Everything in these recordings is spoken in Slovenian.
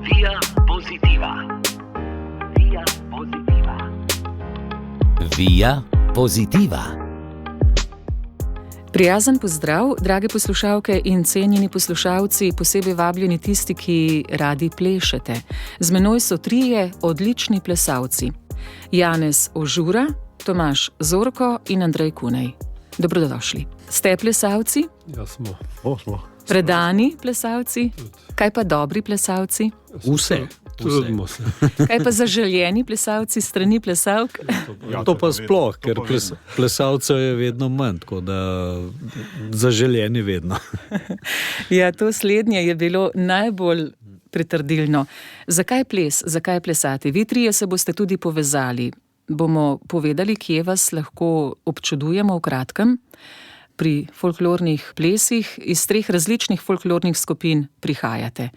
Via Positiva. Via Positiva. Via Positiva. Prijazen pozdrav, drage poslušalke in cenjeni poslušalci, posebej vabljeni tisti, ki radi plešete. Z menoj so trije odlični plesalci. Janez Ožura, Tomaž Zorko in Andrej Kunej. Dobrodošli. Ste plesalci? Ja, smo. Predani plesalci? Kaj pa dobri plesalci? Vse. Trudimo se. Kaj pa zaželjeni plesalci strani plesalk? Ja, to pa sploh, ker plesalcev je vedno manj, tako da zaželjeni vedno. Ja, to slednje je bilo najbolj pritrdilno. Zakaj ples, zakaj plesati? Vi trije se boste tudi povezali. Bomo povedali, kje vas lahko občudujemo v kratkem. Pri folklornih plesih iz 3 različnih folklornih skupin prihajate.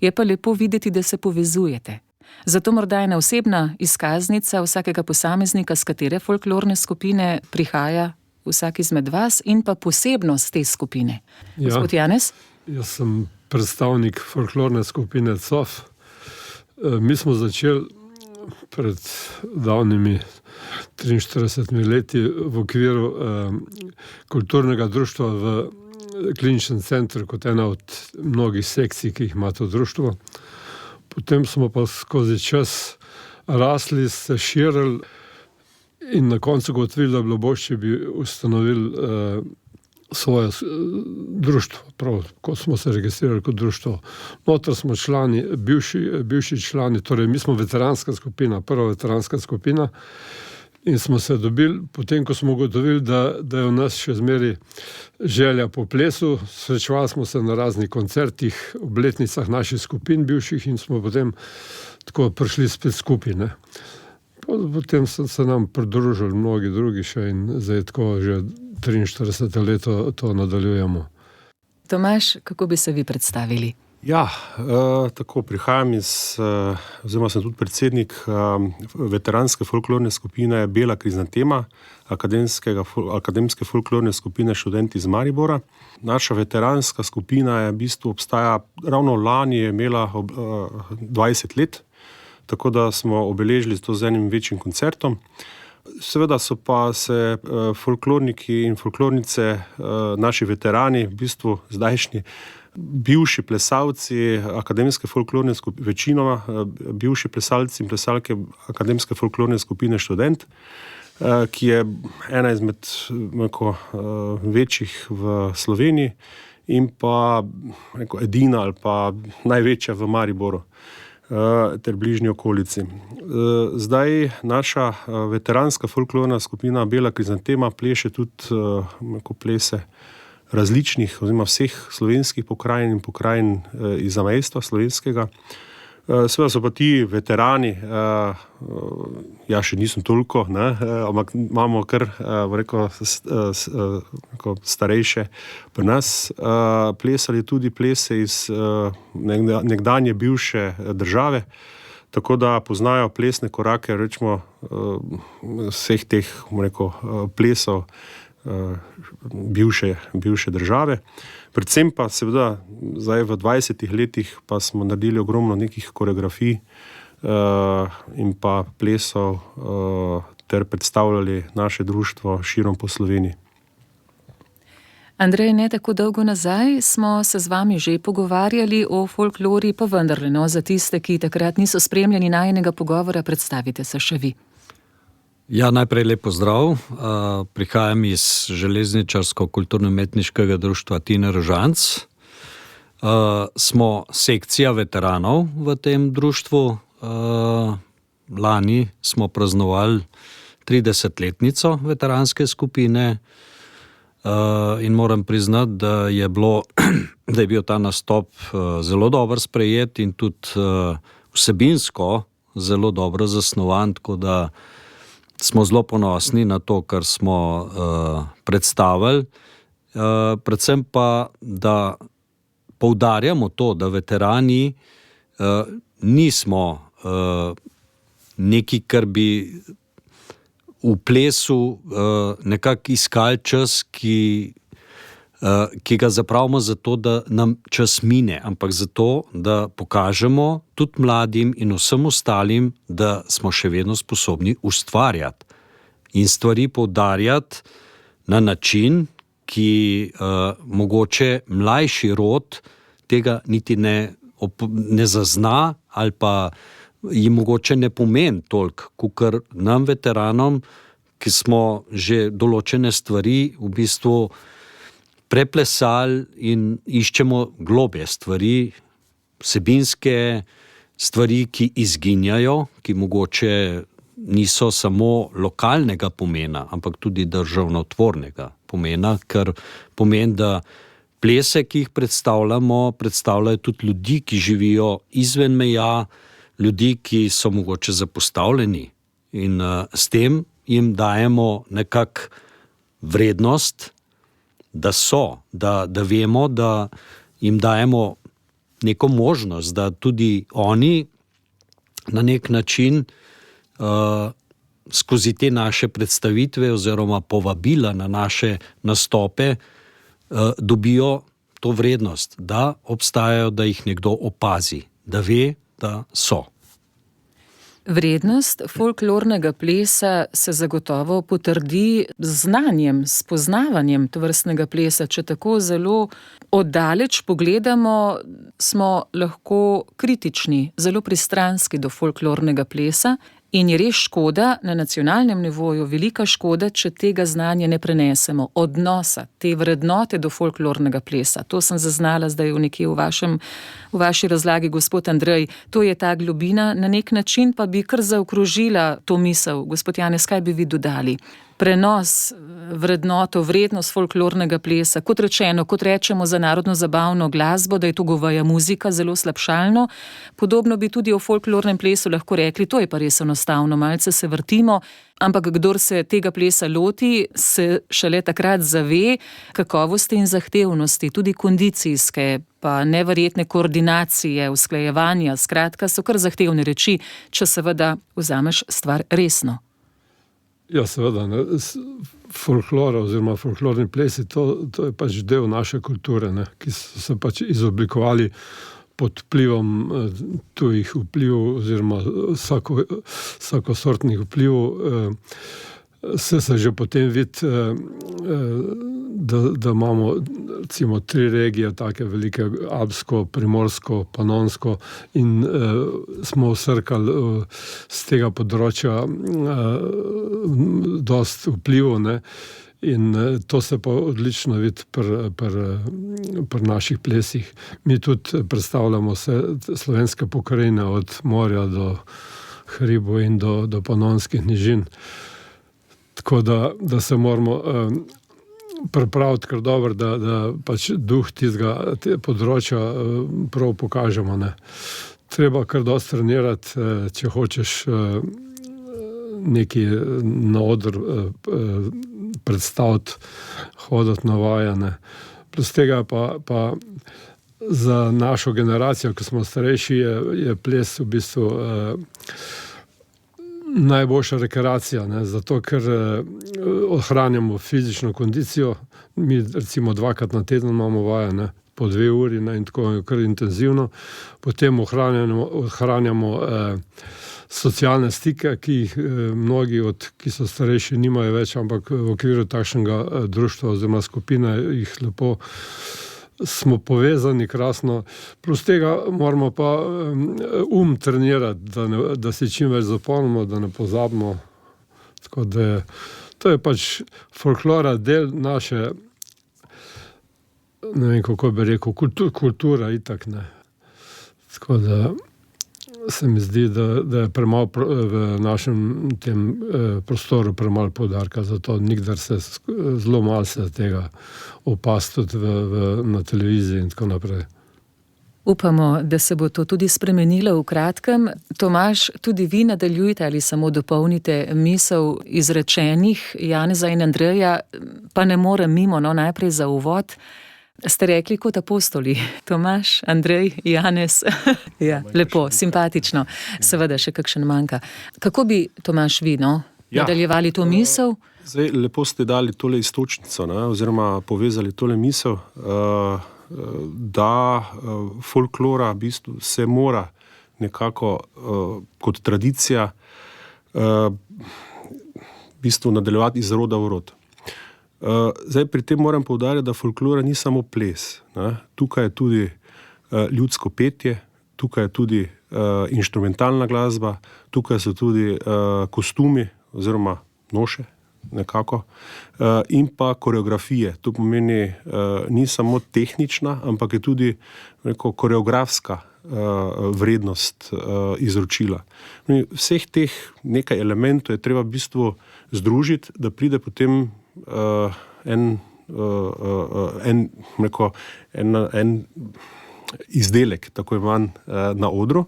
Je pa lepo videti, da se povezujete. Zato morda ena osebna izkaznica vsakega posameznika, z katere folklorne skupine prihaja vsak izmed vas, in pa posebnost te skupine. Ja. Gospod Janez? Jaz sem predstavnik folklorne skupine COF. Mi smo začeli pred davnimi 43 leti v okviru kulturnega društva v kliničnem centru kot ena od mnogih sekcij, ki jih ima to društvo. Potem smo pa skozi čas rasli, se širili in na koncu ugotovili, da bi bilo bolje, če bi ustanovili svoje društvo, prav, ko smo se registrirali kot društvo. Noter smo člani, bivši člani, torej mi smo veteranska skupina, prva veteranska skupina, in smo se dobili, potem ko smo ugotovili, da je v nas še zmeraj želja po plesu. Srečevali smo se na raznih koncertih, obletnicah naših skupin bivših in smo potem tako prišli spet skupaj, ne. Potem so se nam pridružili mnogi drugi še in zdaj tako že 43 leto to nadaljujemo. Tomaž, kako bi se vi predstavili? Ja, tako prihajam oziroma sem tudi predsednik veteranske folklorne skupine Bela krizantema, akademske folklorne skupine Študenti iz Maribora. Naša veteranska skupina je v bistvu obstaja, ravno lani je imela 20 let, tako da smo obeležili to z enim večjim koncertom. Seveda so pa se folklorniki in folklornice, naši veterani, v bistvu zdajšnji, bivši plesalci akademske folklorne skupine, večinoma bivši plesalci in plesalke akademske folklorne skupine Študent, ki je ena izmed večjih v Sloveniji in pa edina ali pa največja v Mariboru ter bližnji okolici. Zdaj naša veteranska folklorna skupina Bela krizantema pleše tudi plese različnih oziroma vseh slovenskih pokrajin in pokrajin iz zamejstva slovenskega. Seveda so pa ti veterani, ja še nisem toliko, ne, ampak imamo kar starejše pri nas, plesali tudi plese iz nekdanje bivše države, tako da poznajo plesne korake, rečemo, vseh teh, plesov bivše države. Predvsem pa seveda zdaj v 20 letih pa smo naredili ogromno nekih koreografij in pa plesov ter predstavljali naše društvo širom po Sloveniji. Andrej, ne tako dolgo nazaj smo se z vami že pogovarjali o folklori, pa vendarle, za tiste, ki takrat niso spremljali najinega pogovora, predstavite se še vi. Ja, najprej lep pozdrav. Prihajam iz Železničarsko-kulturno-umetniškega društva Tine Rožanc. Smo sekcija veteranov v tem društvu. Lani smo praznovali 30-letnico veteranske skupine in moram priznati, da je bil ta nastop zelo dobro sprejet in tudi vsebinsko zelo dobro zasnovan, tako da smo zelo ponosni na to, kar smo predstavili. Predvsem pa, da poudarjamo to, da veterani nismo neki, kar bi v plesu nekako iskali čas, ki ki ga zapravimo zato, da nam čas mine, ampak zato, da pokažemo tudi mladim in vsem ostalim, da smo še vedno sposobni ustvarjati in stvari poudarjati na način, ki mogoče mlajši rod tega niti ne zazna ali pa jim mogoče ne pomeni toliko, kakor nam veteranom, ki smo že določene stvari v bistvu preplesali in iščemo globje stvari, vsebinske stvari, ki izginjajo, ki mogoče niso samo lokalnega pomena, ampak tudi državnotvornega pomena, ker pomeni, da plese, ki jih predstavljajo tudi ljudi, ki živijo izven meja, ljudi, ki so mogoče zapostavljeni in s tem jim dajemo nekako vrednost, da so, da vemo, da jim dajemo neko možnost, da tudi oni na nek način skozi te naše predstavitve oziroma povabila na naše nastope dobijo to vrednost, da obstajajo, da jih nekdo opazi, da ve, da so. Vrednost folklornega plesa se zagotovo potrdi z znanjem, s poznavanjem tovrstnega plesa. Če tako zelo oddaleč pogledamo, smo lahko kritični, zelo pristranski do folklornega plesa in je res škoda na nacionalnem nivoju, velika škoda, če tega znanja ne prenesemo, odnosa, te vrednote do folklornega plesa. To sem zaznala zdaj nekje v vaši razlagi, gospod Andrej. To je ta globina, na nek način pa bi kar zaokrožila to misel. Gospod Janez, kaj bi vi dodali? Prenos, vrednoto, vrednost folklornega plesa, kot rečeno, kot rečemo za narodno zabavno glasbo, da je to goveja muzika, zelo slabšalno. Podobno bi tudi o folklornem plesu lahko rekli, to je pa res enostavno, malce se vrtimo, ampak kdor se tega plesa loti, se šele takrat zave kakovosti in zahtevnosti, tudi kondicijske, pa neverjetne koordinacije, usklajevanja, skratka so kar zahtevne reči, če seveda vzameš stvar resno. Ja, seveda, folklora oziroma folklorni plesi, to je pač del naše kulture, ki so se pač izoblikovali pod vplivom tujih vplivov oziroma vsakosortnih vplivov. Se že potem vidi, da imamo recimo 3 regije, take velike, Alpsko, Primorsko, Panonsko, in smo vsrkali z tega področja dosti vplivov, in to se pa odlično vidi pri naših plesih. Mi tudi predstavljamo vse slovenske pokrajine od morja do hribov in do Panonskih nižin. Tako da se moramo pripraviti kar dobro, da pač duh tistega področja prav pokažemo. Treba kar dosti trenirati, če hočeš neki na oder predstaviti, hoditi na vaje. Plus tega pa za našo generacijo, ki smo starejši, je ples v bistvu najboljša rekreacija, zato ker ohranjamo fizično kondicijo. Mi recimo 2-krat na teden imamo vaje, po 2 uri, in tako kar intenzivno. Potem ohranjamo socialne stike, ki jih mnogi ki so starejši, nimajo več, ampak v okviru takšnega društva oziroma skupine jih lepo smo povezani krasno. Plus tega moramo pa trenirati, da si čim več zapomnimo, da ne pozabimo. Tako da to je pač folklora, del naše, ne vem, kako bi rekel, kultura itak, Tako da se mi zdi, da je premalo v našem tem prostoru premalo poudarka, zato nikdar se zelo malo se tega opaziti tudi na televiziji in tako naprej. Upamo, da se bo to tudi spremenilo v kratkem. Tomaž, tudi vi nadaljujte ali samo dopolnite misel izrečenih Janeza in Andreja, pa ne morem mimo, najprej za uvod. Ste rekli kot apostoli, Tomaž, Andrej, Janez. Ja, lepo, simpatično. Seveda še kakšen manjka. Kako bi, Tomaž, vi, nadaljevali to misel? Zdaj, lepo ste dali tole istočnico, ne, oziroma povezali tole misel, da folklora v bistvu se mora nekako kot tradicija v bistvu nadaljevati iz roda v rod. Zdaj, pri tem moram poudariti, da folklora ni samo ples. Ne. Tukaj je tudi ljudsko petje, tukaj je tudi inštrumentalna glasba, tukaj so tudi kostumi oziroma noše nekako in pa koreografije. To pomeni, ni samo tehnična, ampak je tudi neko koreografska vrednost izročila. Vseh teh nekaj elementov je treba v bistvu združiti, da pride potem en izdelek, tako imen na odru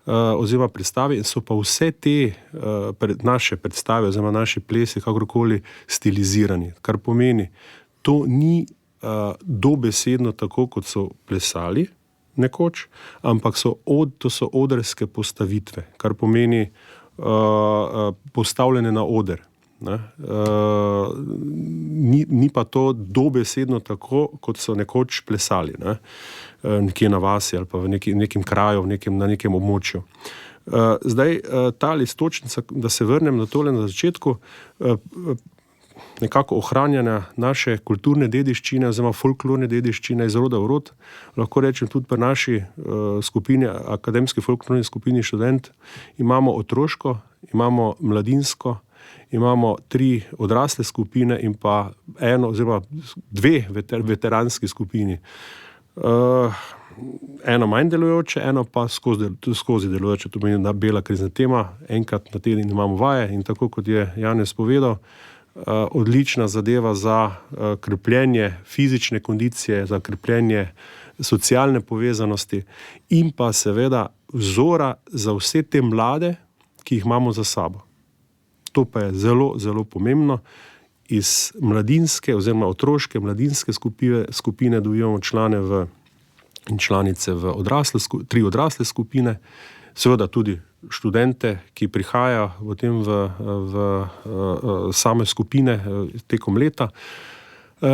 oziroma predstavi, in so pa vse te naše predstave oziroma naši plesi kakorkoli stilizirani, kar pomeni, to ni dobesedno tako, kot so plesali nekoč, ampak to so odrske postavitve, kar pomeni postavljene na oder. Ni pa to dobesedno tako, kot so nekoč plesali, ne? Nekje na vasi ali pa v nekem kraju, na nekem območju. Zdaj, ta listočnica, da se vrnem na tole na začetku, nekako ohranjanja naše kulturne dediščine oziroma folklorne dediščine iz roda v rod, lahko rečem tudi pri naši skupini, akademski folklorni skupini Študent, imamo otroško, imamo mladinsko, imamo 3 odrasle skupine in pa 1 oziroma 2 veteranski skupini. Eno manj delujoče, eno pa skozi delujoče, to pomeni, da bela krizna tema, enkrat na teden imamo vaje in tako, kot je Janez povedal, odlična zadeva za krepljenje fizične kondicije, za krepljenje socialne povezanosti in pa seveda vzora za vse te mlade, ki jih imamo za sabo. To pa je zelo, zelo pomembno. Iz mladinske oziroma otroške mladinske skupine dobivamo člane in članice v 3 odrasle skupine, seveda tudi študente, ki prihajajo potem v same skupine tekom leta,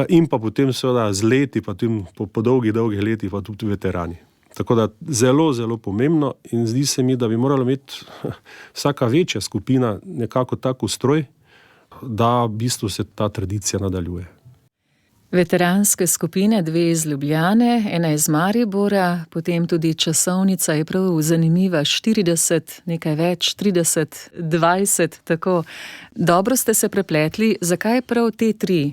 in pa potem seveda z leti, pa tudi po dolgih letih, pa tudi veterani. Tako da zelo, zelo pomembno, in zdi se mi, da bi morala imeti vsaka večja skupina nekako tak ustroj, da v bistvu se ta tradicija nadaljuje. Veteranske skupine, 2 iz Ljubljane, 1 iz Maribora, potem tudi časovnica je prav zanimiva, 40, nekaj več, 30, 20, tako. Dobro ste se prepletli, zakaj prav te 3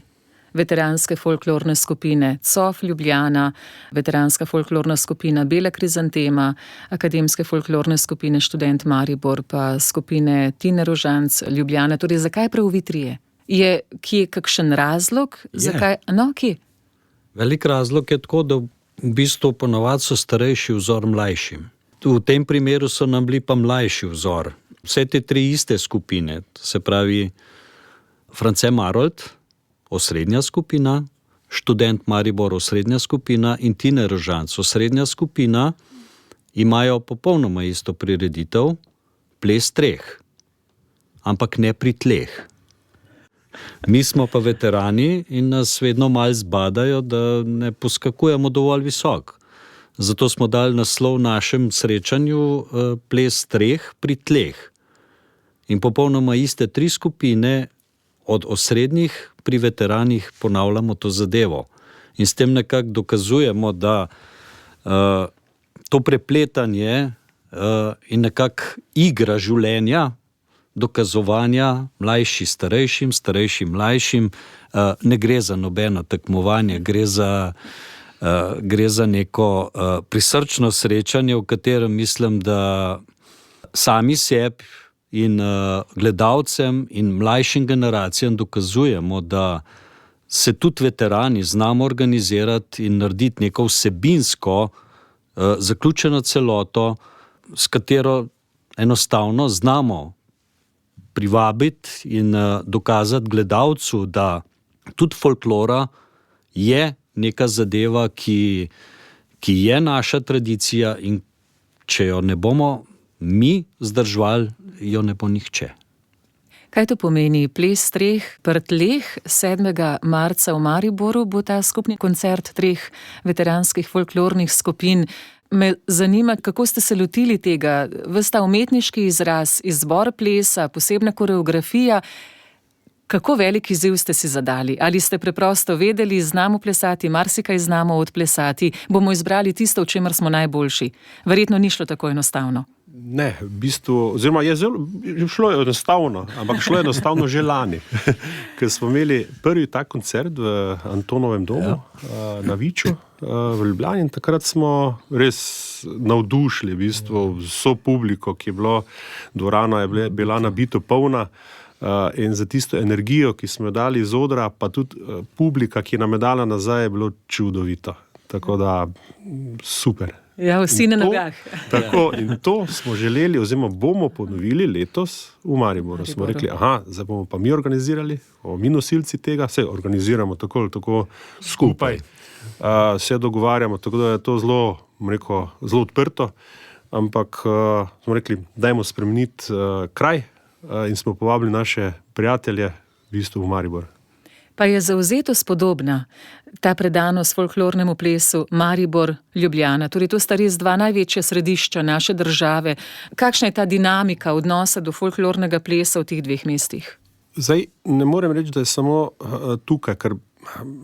veteranske folklorne skupine? COF Ljubljana, veteranska folklorna skupina Bela krizantema, akademske folklorne skupine Študent Maribor, pa skupine Tine Rožanc Ljubljana. Torej, zakaj prav vi 3? Je kje kakšen razlog? Zakaj? No, kje? Velik razlog je tako, da v bistvu ponovadi so starejši vzor mlajšim. V tem primeru so nam bili pa mlajši vzor. Vse te 3 iste skupine, se pravi France Marold, osrednja skupina, Študent Maribor, osrednja skupina, in Tine Rožanc, osrednja skupina, imajo popolnoma isto prireditev, ples 3, ampak ne pri tleh. Mi smo pa veterani in nas vedno malo zbadajo, da ne poskakujemo dovolj visok. Zato smo dali naslov našem srečanju ples 3 pri tleh. In popolnoma iste 3 skupine od osrednjih pri veteranih ponavljamo to zadevo. In s tem nekako dokazujemo, da to prepletanje in nekako igra življenja, dokazovanja mlajši starejšim, starejši mlajšim, ne gre za nobeno tekmovanje, gre za neko prisrčno srečanje, v katerem mislim, da sami sebi in gledalcem in mlajšim generacijam dokazujemo, da se tudi veterani znamo organizirati in narediti neko vsebinsko zaključeno celoto, s katero enostavno znamo privabiti in dokazati gledalcu, da tudi folklora je neka zadeva, ki je naša tradicija, in če jo ne bomo mi zdržvali, jo ne bo nihče. Kaj to pomeni? Ples treh prtleh 7. marca v Mariboru bo ta skupni koncert treh veteranskih folklornih skupin. Me zanima, kako ste se lotili tega, ves ta umetniški izraz, izbor plesa, posebna koreografija. Kako velik izziv ste si zadali? Ali ste preprosto vedeli, znamo plesati, marsikaj znamo odplesati, bomo izbrali tisto, v čemer smo najboljši? Verjetno ni šlo tako enostavno. Ne, v bistvu, oziroma šlo je enostavno, ampak šlo je enostavno že lani, ker smo imeli prvi tak koncert v Antonovem domu na Viču v Ljubljani in takrat smo res navdušili v bistvu vso publiko, ki je bilo, dvorana je bila nabito polna in za tisto energijo, ki smo jo dali iz odra, pa tudi publika, ki nam je dala nazaj, je bilo čudovito. Tako da super. Ja, vsi na nogah. Tako, in to smo želeli, oziroma bomo ponovili letos v Mariboru. Smo rekli, zdaj bomo pa mi organizirali, mi nosilci tega, vse organiziramo tako ali tako skupaj. Se dogovarjamo, tako da je to zelo odprto, ampak smo rekli, dajmo spremeniti kraj in smo povabili naše prijatelje v bistvu v Maribor. Pa je zavzetost podobna, ta predanost folklornemu plesu, Maribor, Ljubljana. Torej, to sta res dva največja središča naše države. Kakšna je ta dinamika odnosa do folklornega plesa v teh dveh mestih? Zdaj, ne morem reči, da je samo tukaj, ker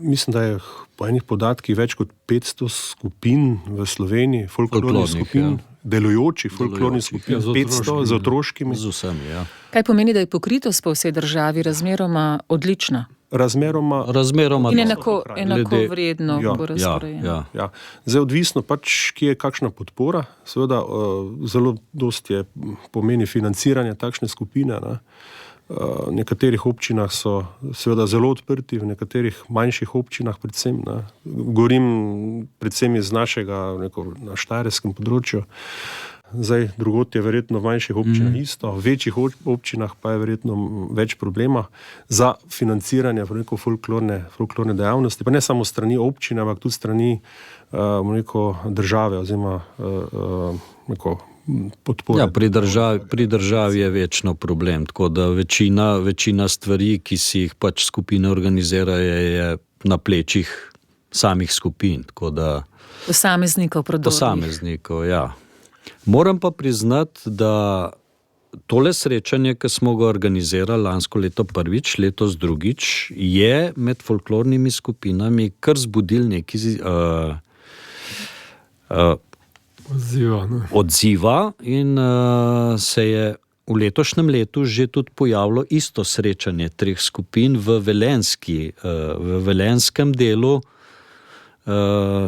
mislim, da je po enih podatkih več kot 500 skupin v Sloveniji, folklornih skupin, delujočih folklornih skupin, 500 z otroškimi. Z vsemi, ja. Kaj pomeni, da je pokritost po vsej državi razmeroma odlična? Razmeroma in enako vredno bo razporejeno. Ja. Zdaj, odvisno pač, kje je kakšna podpora. Seveda, zelo dosti pomeni financiranje takšne skupine. V nekaterih občinah so seveda zelo odprti, v nekaterih manjših občinah predvsem. Govorim predvsem iz našega na štajerskem področju. Zdaj, drugot je verjetno v manjših občinah isto, v večjih občinah pa je verjetno več problema za financiranje folklorne dejavnosti, pa ne samo strani občine, ampak tudi strani države oziroma podpore. Ja, pri državi je večno problem, tako da večina stvari, ki si jih pač skupine organizirajo, je na plečih samih skupin. Posameznikov, ja. Moram pa priznati, da tole srečanje, ki smo ga organizirali lansko leto prvič, letos drugič, je med folklornimi skupinami kar zbudil neki odziva in se je v letošnjem letu že tudi pojavilo isto srečanje treh skupin v velenskem delu.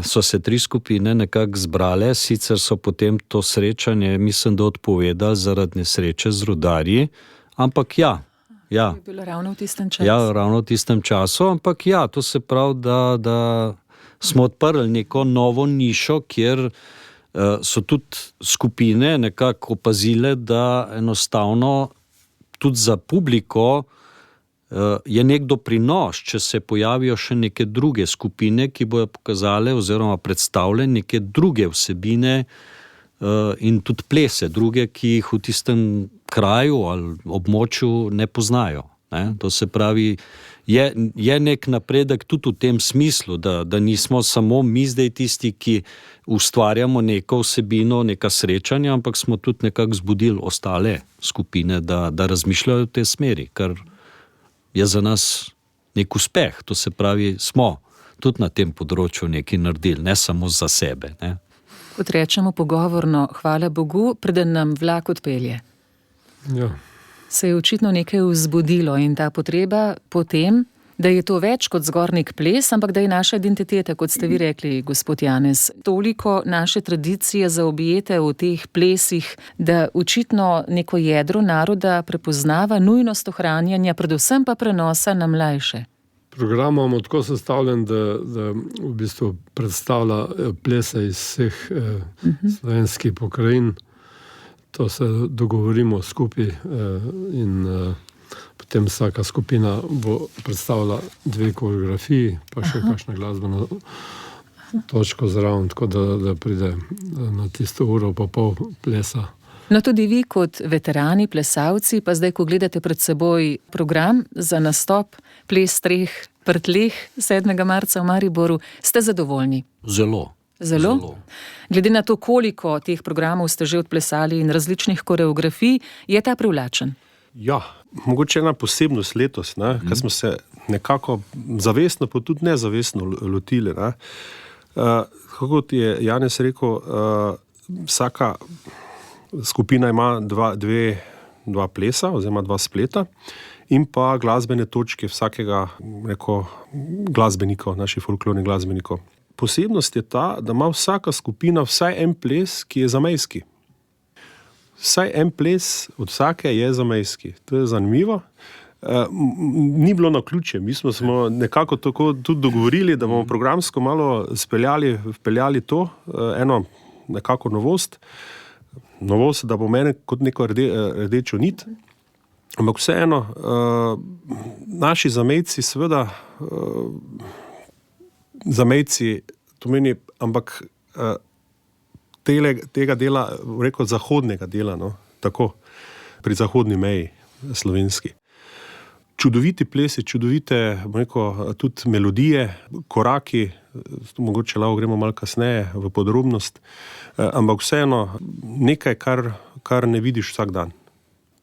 So se tri skupine nekako zbrale, sicer so potem to srečanje, mislim, da odpovedali zaradi nesreče z rudarji, ampak ja. Je bilo ravno v tistem času. Ja, ravno v tistem času, ampak ja, to se pravi, da smo odprli neko novo nišo, kjer so tudi skupine nekako opazile, da enostavno tudi za publiko je nek doprinos, če se pojavijo še neke druge skupine, ki bojo pokazale oziroma predstavile neke druge vsebine in tudi plese, druge, ki jih v tistem kraju ali območju ne poznajo. To se pravi, je nek napredek tudi v tem smislu, da nismo samo mi zdaj tisti, ki ustvarjamo neko vsebino, neka srečanja, ampak smo tudi nekako zbudili ostale skupine, da razmišljajo v tej smeri, kar je za nas nek uspeh. To se pravi, smo tudi na tem področju nekaj naredili, ne samo za sebe. Kot rečemo pogovorno, hvala Bogu, preden nam vlak odpelje. Ja. Se je očitno nekaj vzbudilo in ta potreba potem, da je to več kot zgornjik ples, ampak da je naša identiteta, kot ste vi rekli, gospod Janez. Toliko naše tradicije zaobjete v teh plesih, da očitno neko jedro naroda prepoznava nujnost ohranjanja, predvsem pa prenosa na mlajše. Program imamo tako sestavljen, da v bistvu predstavlja plese iz vseh slovenskih pokrajin. To se dogovorimo skupaj in potem vsaka skupina bo predstavila 2 koreografiji, pa še kakšna glasbena točko zraven, tako da pride na tisto uro pa pol plesa. No, tudi vi kot veterani, plesalci, pa zdaj, ko gledate pred seboj program za nastop Ples treh prtleh 7. marca v Mariboru, ste zadovoljni? Zelo. Zelo? Glede na to, koliko teh programov ste že odplesali in različnih koreografij, je ta privlačen? Ja, mogoče ena posebnost letos, ker smo se nekako zavestno, pa tudi nezavestno lotili. Kako kot je Janez rekel, vsaka skupina ima dva plesa oziroma dva spleta in pa glasbene točke vsakega glasbenika, naših folklornih glasbenikov. Posebnost je ta, da ima vsaka skupina vsaj en ples, ki je zamejski. Vsaj en ples od vsake je zamejski. To je zanimivo. Ni bilo naključje. Mi smo nekako tako tudi dogovorili, da bomo programsko malo vpeljali to, eno nekako novost, da bo mene kot neko rdečo nit. Ampak vseeno, naši zamejci, seveda, zamejci, to meni, ampak tega dela, rekel, zahodnega dela, tako, pri zahodni meji slovenski. Čudoviti plesi, čudovite, tudi melodije, koraki, mogoče lahko gremo malo kasneje v podrobnost, ampak vseeno nekaj, kar ne vidiš vsak dan.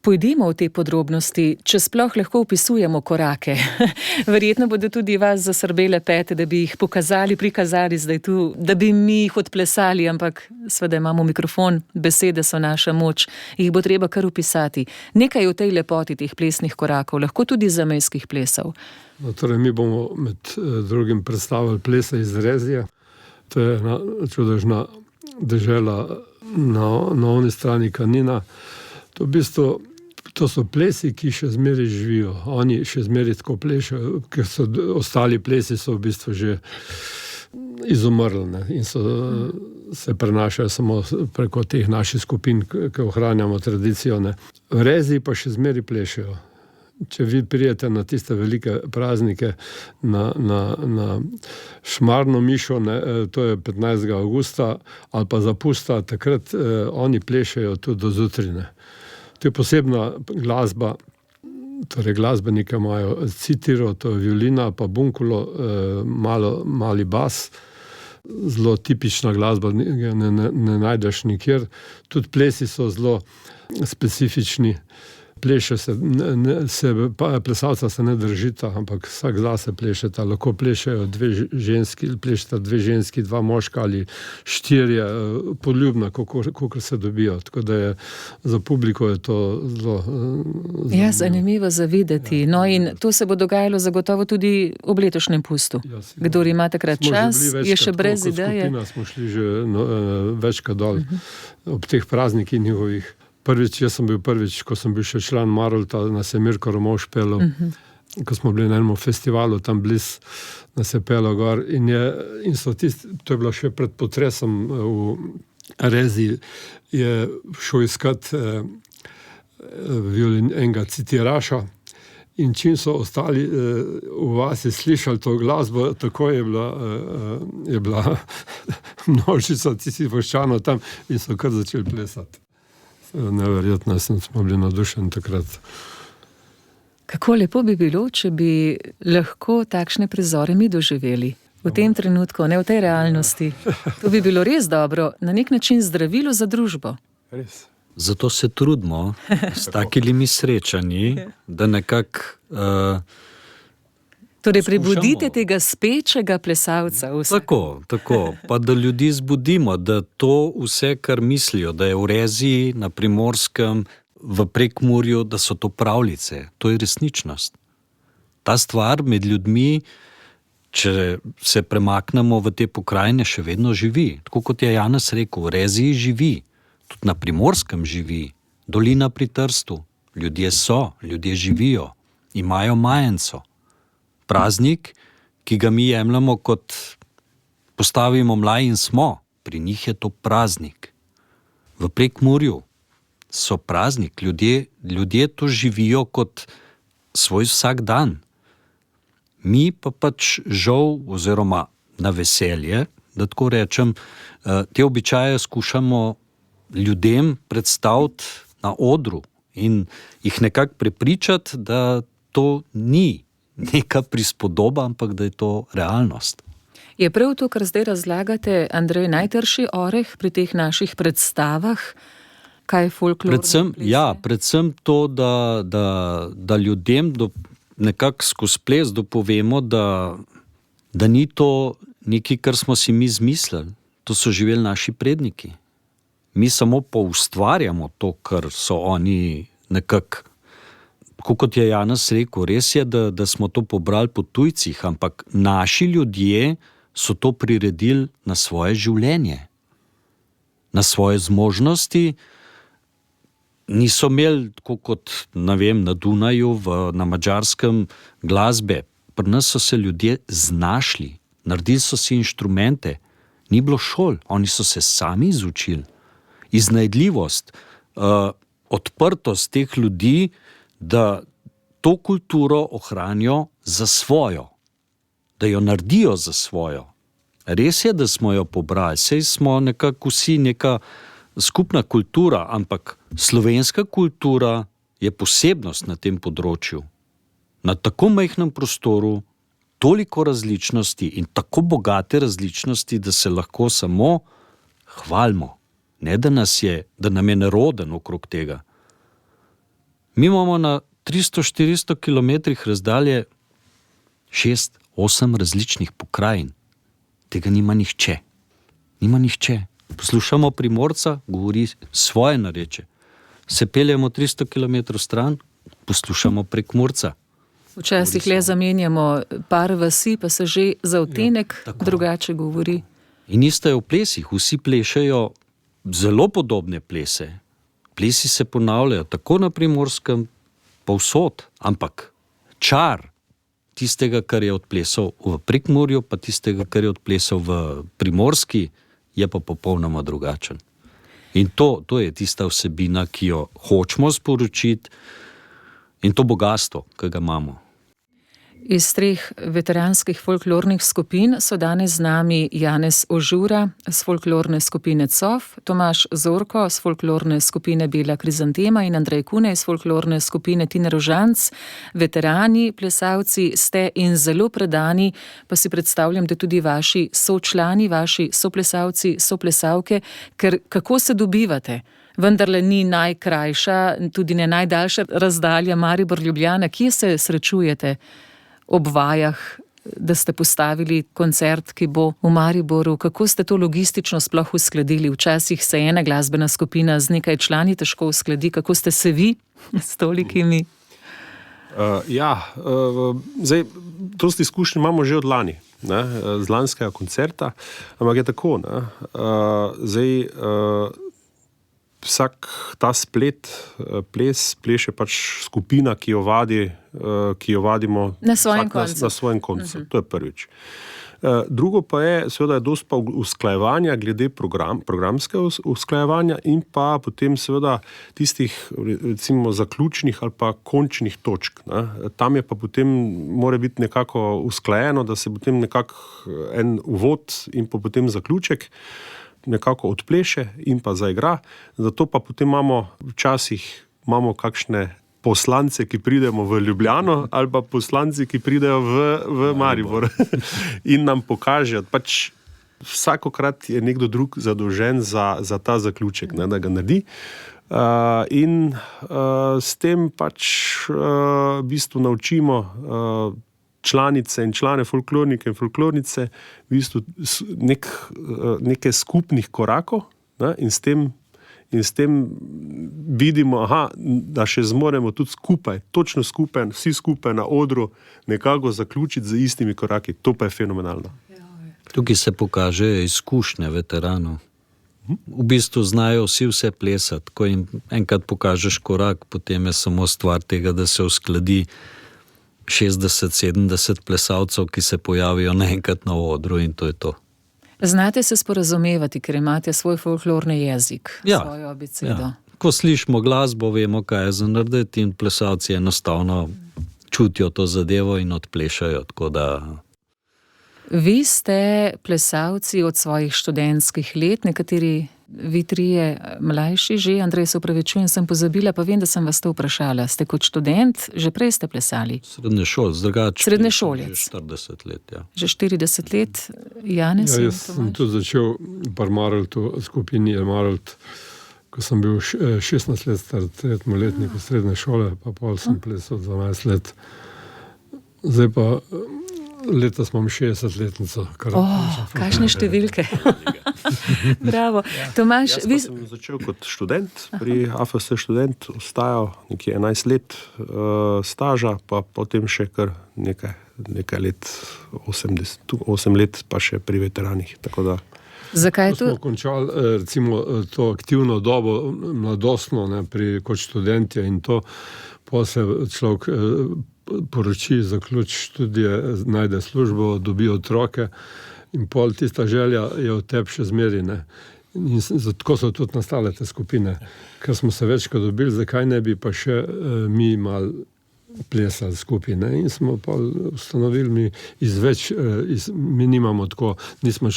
Pojdimo v te podrobnosti, če sploh lahko opisujemo korake. Verjetno bodo tudi vas zasrbele pete, da bi jih prikazali zdaj tu, da bi mi jih odplesali, ampak seveda imamo mikrofon, besede so naša moč, jih bo treba kar opisati. Nekaj o tej lepoti teh plesnih korakov, lahko tudi zamejskih plesov. No, torej, mi bomo med drugim predstavili plese iz Rezija. To je ena čudežna dežela na oni strani Kanina. To v bistvu to so plesi, ki še zmeraj živijo. Oni še zmeraj tako plešajo, ker so ostali plesi so v bistvu že izumrli in se prenašajo samo preko teh naših skupin, ki ohranjamo tradicijo. V Reziji pa še zmeraj plešajo. Če vi prijete na tiste velike praznike na Šmarno mišo, to je 15. avgusta, ali pa zapusta, takrat oni plešajo tudi do zjutraj. To je posebna glasba, torej glasbenike imajo citiro, to je violina, pa bunkulo, mali bas, zelo tipična glasba, ne najdeš nikjer. Tudi plesi so zelo specifični. Pleše plesalca se ne držita, ampak vsak zase plešeta. Lahko plešejo plešeta dve ženski, dva moška ali 4, poljubna, koliko se dobijo. Tako da je za publiko je to zelo zanimivo. Ja, zanimivo za videti. No in to se bo dogajalo zagotovo tudi ob letošnjem pustu. Kdor ima takrat čas, je še brez ideje. Skupina smo šli že večkrat dol ob teh praznikih njihovih. Jaz sem bil prvič, ko sem bil še član Marolta, nas je Mirko Romovš pelil, ko smo bili na enem festivalu, tam bliz nas je pelil gor in to je bilo še pred potresom v Reziji, je šel iskat enega citiraša in čim so ostali v vasi slišali to glasbo, tako je bila množica tistih voščanov tam in so kar začeli plesati. Neverjetno, smo bili navdušeni takrat. Kako lepo bi bilo, če bi lahko takšne prizore mi doživeli v tem trenutku, ne v tej realnosti. To bi bilo res dobro, na nek način zdravilo za družbo. Res. Zato se trudimo s takimi srečanji, da nekako torej prebudite tega spečega plesalca. Tako. Pa da ljudi zbudimo, da to vse, kar mislijo, da je v Reziji, na Primorskem, v Prekmurju, da so to pravljice. To je resničnost. Ta stvar med ljudmi, če se premaknemo v te pokrajine, še vedno živi. Tako kot je Janez rekel, v Reziji živi. Tudi na Primorskem živi. Dolina pri Trstu. Ljudje živijo. Imajo majenco. Praznik, ki ga mi jemljamo kot postavimo mlaj in smo, pri njih je to praznik. V Prekmurju so praznik, ljudje to živijo kot svoj vsak dan. Mi pa pač žal oziroma na veselje, da tako rečem, te običaje skušamo ljudem predstaviti na odru in jih nekako prepričati, da to ni neka prispodoba, ampak da je to realnost. Je prav to, kar zdaj razlagate, Andrej, najtrši oreh pri teh naših predstavah, kaj je folklorni ples? Predvsem to, da ljudem nekako skozi ples dopovemo, da ni to nekaj, kar smo si mi izmislili. To so živeli naši predniki. Mi samo poustvarjamo to, kar so oni nekako, kot je Janez rekel, res je, da smo to pobrali po tujcih, ampak naši ljudje so to priredili na svoje življenje, na svoje zmožnosti. Niso imeli, tako kot na Dunaju, na Madžarskem, glasbe. Pri nas so se ljudje znašli, naredili so si inštrumente, ni bilo šol, oni so se sami izučili. Iznajdljivost, odprtost teh ljudi, da to kulturo ohranijo za svojo, da jo naredijo za svojo. Res je, da smo jo pobrali, saj smo nekako vsi neka skupna kultura, ampak slovenska kultura je posebnost na tem področju. Na tako majhnem prostoru, toliko različnosti in tako bogate različnosti, da se lahko samo hvalimo. Ne, da nam je neroden okrog tega. Mi imamo na 300-400 kilometrih razdalje 6-8 različnih pokrajin. Tega nima nihče. Poslušamo Primorca, govori svoje narečje. Se peljemo 300 km stran, poslušamo Prekmurca. Včasih le zamenjamo par vasi, pa se že za odtenek drugače govori. In isto je v plesih, vsi plešejo zelo podobne plese. Plesi se ponavljajo tako na Primorskem, povsod, ampak čar tistega, kar je odplesal v Prekmurju, pa tistega, kar je odplesal v Primorski, je pa popolnoma drugačen. In to je tista vsebina, ki jo hočemo sporočiti, in to bogastvo, ki ga imamo. Iz 3 veteranskih folklornih skupin so danes z nami Janez Ožura z folklorne skupine COF, Tomaž Zorko z folklorne skupine Bela krizantema in Andrej Kunej z folklorne skupine Tina Rožanc. Veterani, plesalci ste in zelo predani, pa si predstavljam, da tudi vaši sočlani, vaši soplesalci, soplesalke, ker kako se dobivate? Vendarle ni najkrajša, tudi ne najdaljša razdalja Maribor-Ljubljana. Kje se srečujete ob vajah, da ste postavili koncert, ki bo v Mariboru? Kako ste to logistično sploh uskladili? Včasih se ena glasbena skupina z nekaj člani težko uskladi. Kako ste se vi s tolikimi? Zdaj, to izkušnje imamo že od lani, z lanskega koncerta, ampak je tako. Vsak ta splet, ples, pleše pač skupina, ki jo vadimo na svojem koncu. To je prvič. Drugo pa je, seveda je dosti pa usklajevanja glede programskega usklajevanja in pa potem seveda tistih, recimo, zaključnih ali pa končnih točk. Tam je pa potem mora biti nekako usklajeno, da se potem nekako en uvod in pa potem zaključek nekako odpleše in pa zaigra. Zato pa potem včasih imamo kakšne poslance, ki pridemo v Ljubljano, ali pa poslanci, ki pridejo v Maribor in nam pokažejo. Pač vsakokrat je nekdo drug zadolžen za ta zaključek, da ga naredi. In s tem pač v bistvu naučimo članice in člane folklornike in folklornice v bistvu nekaj skupnih korakov, in s tem vidimo, da še zmoremo tudi skupaj, točno skupaj, vsi skupaj na odru nekako zaključiti z istimi koraki. To pa je fenomenalno. Tukaj se pokažejo izkušnje veteranov. V bistvu znajo vse plesati. Ko jim enkrat pokažeš korak, potem je samo stvar tega, da se uskladi 60-70 plesalcev, ki se pojavijo naenkrat na odru, in to je to. Znate se sporazumevati, ker imate svoj folklorni jezik, svojo abecedo. Ko slišimo glasbo, vemo, kaj je za narediti, in plesalci enostavno čutijo to zadevo in odplešajo. Vi ste plesalci od svojih študentskih let, nekateri vi trije mlajši že, Andrej, se opravičujem, sem pozabila, pa vem, da sem vas to vprašala. Ste kot študent, že prej ste plesali? Srednješolec. Že 40 let, ja. Že 40 let, Janez? Ja, jaz sem tudi začel pri Maroltu, skupini Marolt, ko sem bil 16 let star, tretmoletnik v srednje šole, pa pol sem plesal 12 let. Zdaj pa letos imam 60-letnico. Kakšne številke. Bravo. Tomaž, Jaz sem začel kot študent, pri AFS študent, ostajal nekje 11 let staža, pa potem še kar nekaj let, 8 let, pa še pri veteranih. Tako da zakaj smo končali recimo to aktivno dobo mladostno, kot študentje in to, pa se človek poroči, zaključi študije, najde službo, dobi otroke in pol tista želja je v tebi še zmeri. In zato so tudi nastale te skupine, ker smo se večkrat dobili, zakaj ne bi pa še mi mal plesali skupaj. In smo pa ustanovili mi nimamo tako, nismo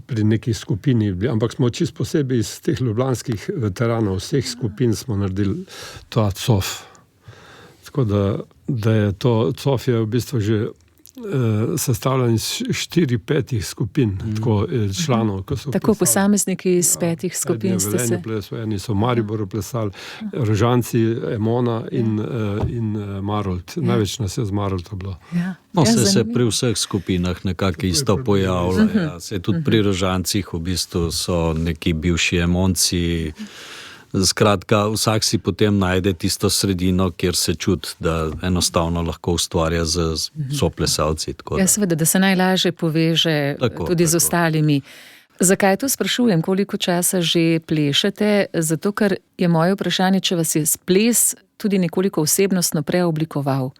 pri neki skupini, ampak smo čisto posebej iz teh ljubljanskih veteranov, vseh skupin smo naredili ta COF. Tako da je to, COF je v bistvu že sestavljen iz 4-5 skupin, tako članov. Tako posamezniki iz 5 skupin ste se. Eni so v Mariboru plesali, Rožanci, Emona in Marolt. Največ nas je z Marolta bilo. Ja. Se pri vseh skupinah nekako isto pojavlja. Ja. Se tudi pri Rožancih v bistvu so neki bivši Emonci. Skratka, vsak si potem najde tisto sredino, kjer se čuti, da enostavno lahko ustvarja z soplesalci. Ja, seveda, da se najlažje poveže tudi z ostalimi. Zakaj to sprašujem, koliko časa že plešete? Zato, ker je moje vprašanje, če vas je ples tudi nekoliko osebnostno preoblikoval.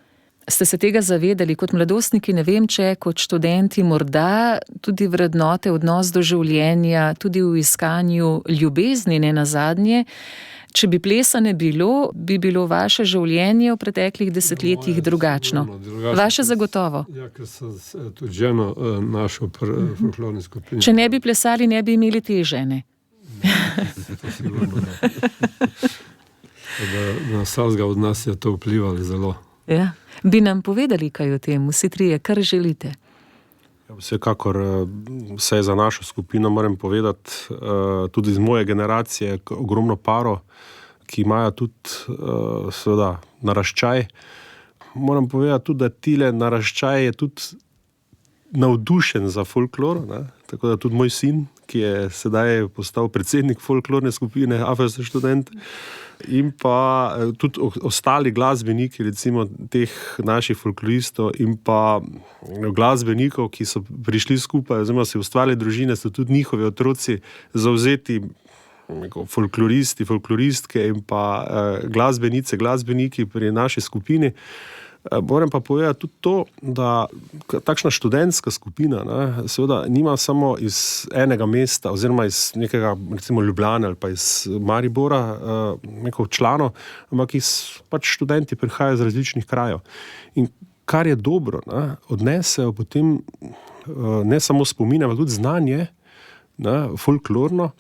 Ste se tega zavedali kot mladostniki, ne vem, če kot študenti morda tudi vrednote, odnos do življenja, tudi v iskanju ljubezni, ne nazadnje. Če bi plesa ne bilo, bi bilo vaše življenje v preteklih desetletjih drugačno. Vaše zagotovo. Ja, ker sem tudi ženo našel pri folklorni skupini. Če ne bi plesali, ne bi imeli te žene. To sigurno ne. Na vsakega od nas je to vplivalo zelo. Ja. Bi nam povedali kaj o tem, vsi trije, kar želite? Vsekakor vse za našo skupino moram povedati, tudi iz moje generacije, ogromno parov, ki imajo tudi seveda naraščaj. Moram povedati tudi, da tile naraščaj je tudi navdušen za folklor, tako da tudi moj sin, ki je sedaj postal predsednik folklorne skupine AFS študent, in pa tudi ostali glasbeniki, recimo teh naših folkloristov in pa glasbenikov, ki so prišli skupaj, oziroma si ustvarili družine, so tudi njihovi otroci zavzeti folkloristi, folkloristke in pa glasbenice, glasbeniki pri naši skupini. Moram pa povedati tudi to, da takšna študentska skupina seveda nima samo iz enega mesta oziroma iz nekega, recimo Ljubljane ali pa iz Maribora nekog članov, ampak pač študenti prihajajo iz različnih krajev. In kar je dobro, odnesejo potem ne samo spomine, ampak tudi znanje, folklorno,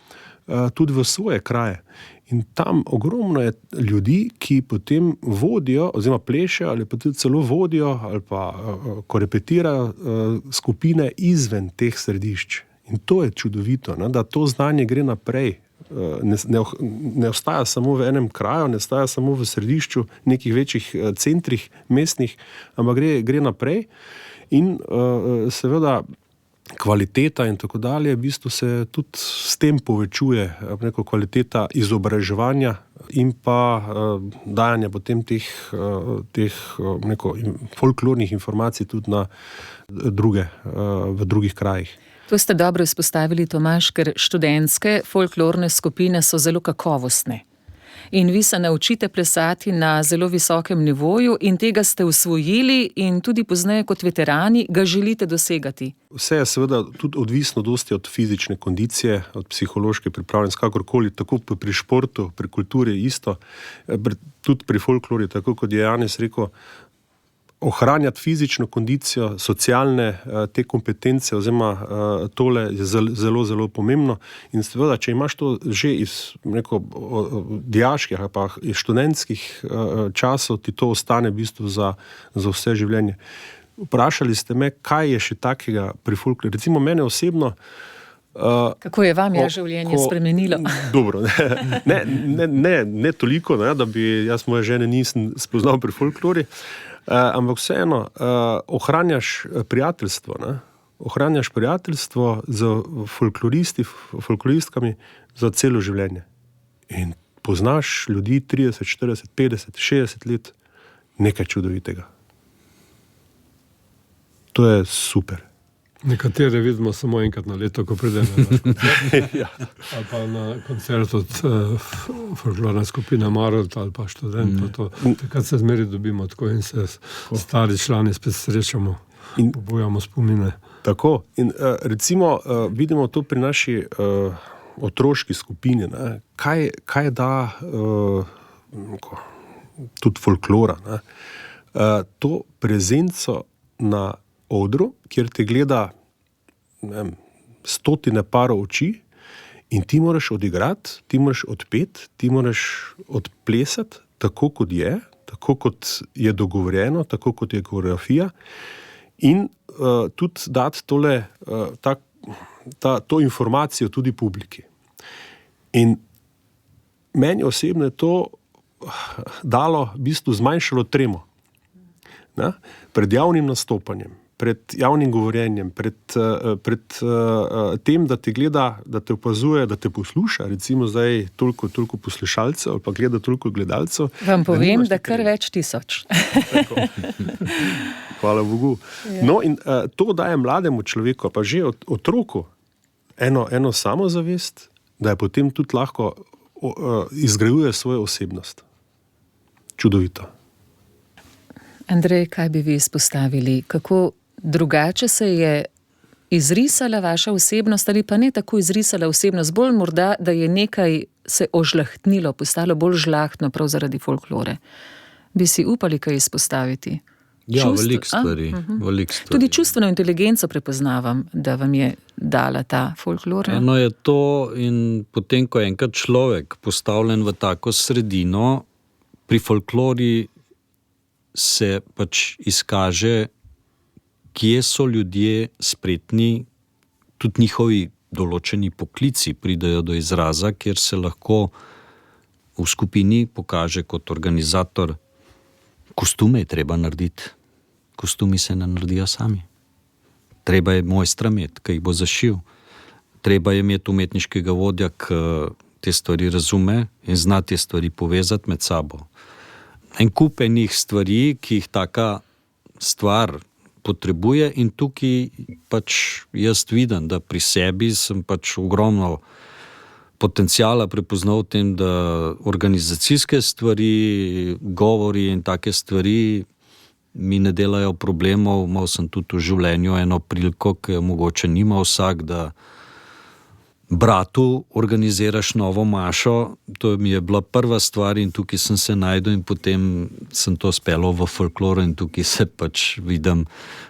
tudi v svoje kraje. In tam ogromno je ljudi, ki potem vodijo, oziroma plešejo, ali pa tudi celo vodijo, ali pa ko repetirajo skupine izven teh središč. In to je čudovito, da to znanje gre naprej. Ne ostaja samo v enem kraju, ne ostaja samo v središču nekih večjih centrih mestnih, ampak gre naprej. In seveda kvaliteta in tako dalje, v bistvu se tudi s tem povečuje neko kvaliteta izobraževanja in pa dajanja potem teh folklornih informacij tudi na v drugih krajih. To ste dobro izpostavili, Tomaž, ker študentske folklorne skupine so zelo kakovostne. In vi se naučite plesati na zelo visokem nivoju in tega ste usvojili in tudi pozneje kot veterani ga želite dosegati. Vse je seveda tudi odvisno dosti od fizične kondicije, od psihološke pripravljenosti, kakorkoli, tako pri športu, pri kulturi isto, tudi pri folklori, tako kot je Janez rekel, ohranjati fizično kondicijo, socialne te kompetence, oziroma tole je zelo, zelo pomembno. In seveda, če imaš to že iz dijaških ali pa iz študentskih časov, ti to ostane v bistvu za vse življenje. Vprašali ste me, kaj je še takega pri folklorju. Recimo mene osebno, kako je vam življenje spremenilo? Dobro, ne toliko, da bi jaz moje žene nisem spoznal pri folklori, ampak vseeno ohranjaš prijateljstvo, ohranjaš prijateljstvo z folkloristkami za celo življenje. In poznaš ljudi 30, 40, 50, 60 let, nekaj čudovitega. To je super. Nekatere vidimo samo enkrat na leto, ko pridemo na naš koncert. Ali pa na koncert od folklorne skupine Marolt ali pa študentov. Takrat se zmeri dobimo tako in se stari člani spet srečamo in pobujamo spomine. Tako. In recimo vidimo to pri naši otroški skupini. Kaj da tudi folklora. To prezenco na odru, kjer te gleda stotine parov oči in ti moraš odigrati, ti moraš odpeti, ti moraš odplesati tako, kot je dogovorjeno, tako, kot je koreografija in tudi dati to informacijo tudi publiki. In meni osebno je to dalo, v bistvu zmanjšalo tremo. Pred javnim nastopanjem, pred javnim govorjenjem, pred tem, da te gleda, da te opazuje, da te posluša, recimo zdaj toliko poslušalcev ali pa gleda toliko gledalcev. Vam povem, da kar več tisoč. Hvala Bogu. No in to daje mlademu človeku, pa že otroku, eno samozavest, da je potem tudi lahko izgrajuje svojo osebnost. Čudovito. Andrej, kaj bi vi izpostavili? Kako drugače se je izrisala vaša osebnost ali pa ne tako izrisala osebnost? Bolj morda, da je nekaj se ožlahtnilo, postalo bolj žlahtno prav zaradi folklore. Bi si upali kaj izpostaviti? Ja, veliko stvari. Tudi čustveno inteligenco prepoznavam, da vam je dala ta folklora. Eno je to in potem, ko je enkrat človek postavljen v tako sredino, pri folklori se pač izkaže, kje so ljudje spretni, tudi njihovi določeni poklici pridejo do izraza, kjer se lahko v skupini pokaže kot organizator. Kostume je treba narediti. Kostumi se ne naredijo sami. Treba je mojstra imeti, ki jih bo zašil. Treba je imeti umetniškega vodja, ki te stvari razume in zna te stvari povezati med sabo. En kup enih stvari, ki jih taka stvar potrebuje in tukaj pač jaz vidim, da pri sebi sem pač ogromno potencijala prepoznal v tem, da organizacijske stvari, govori in take stvari mi ne delajo problemov. Imel sem tudi v življenju eno priliko, ki mogoče nima vsak, da bratu organiziraš novo mašo. To mi je bila prva stvar in tukaj sem se najdel in potem sem to speljal v folkloru in tukaj se pač vidim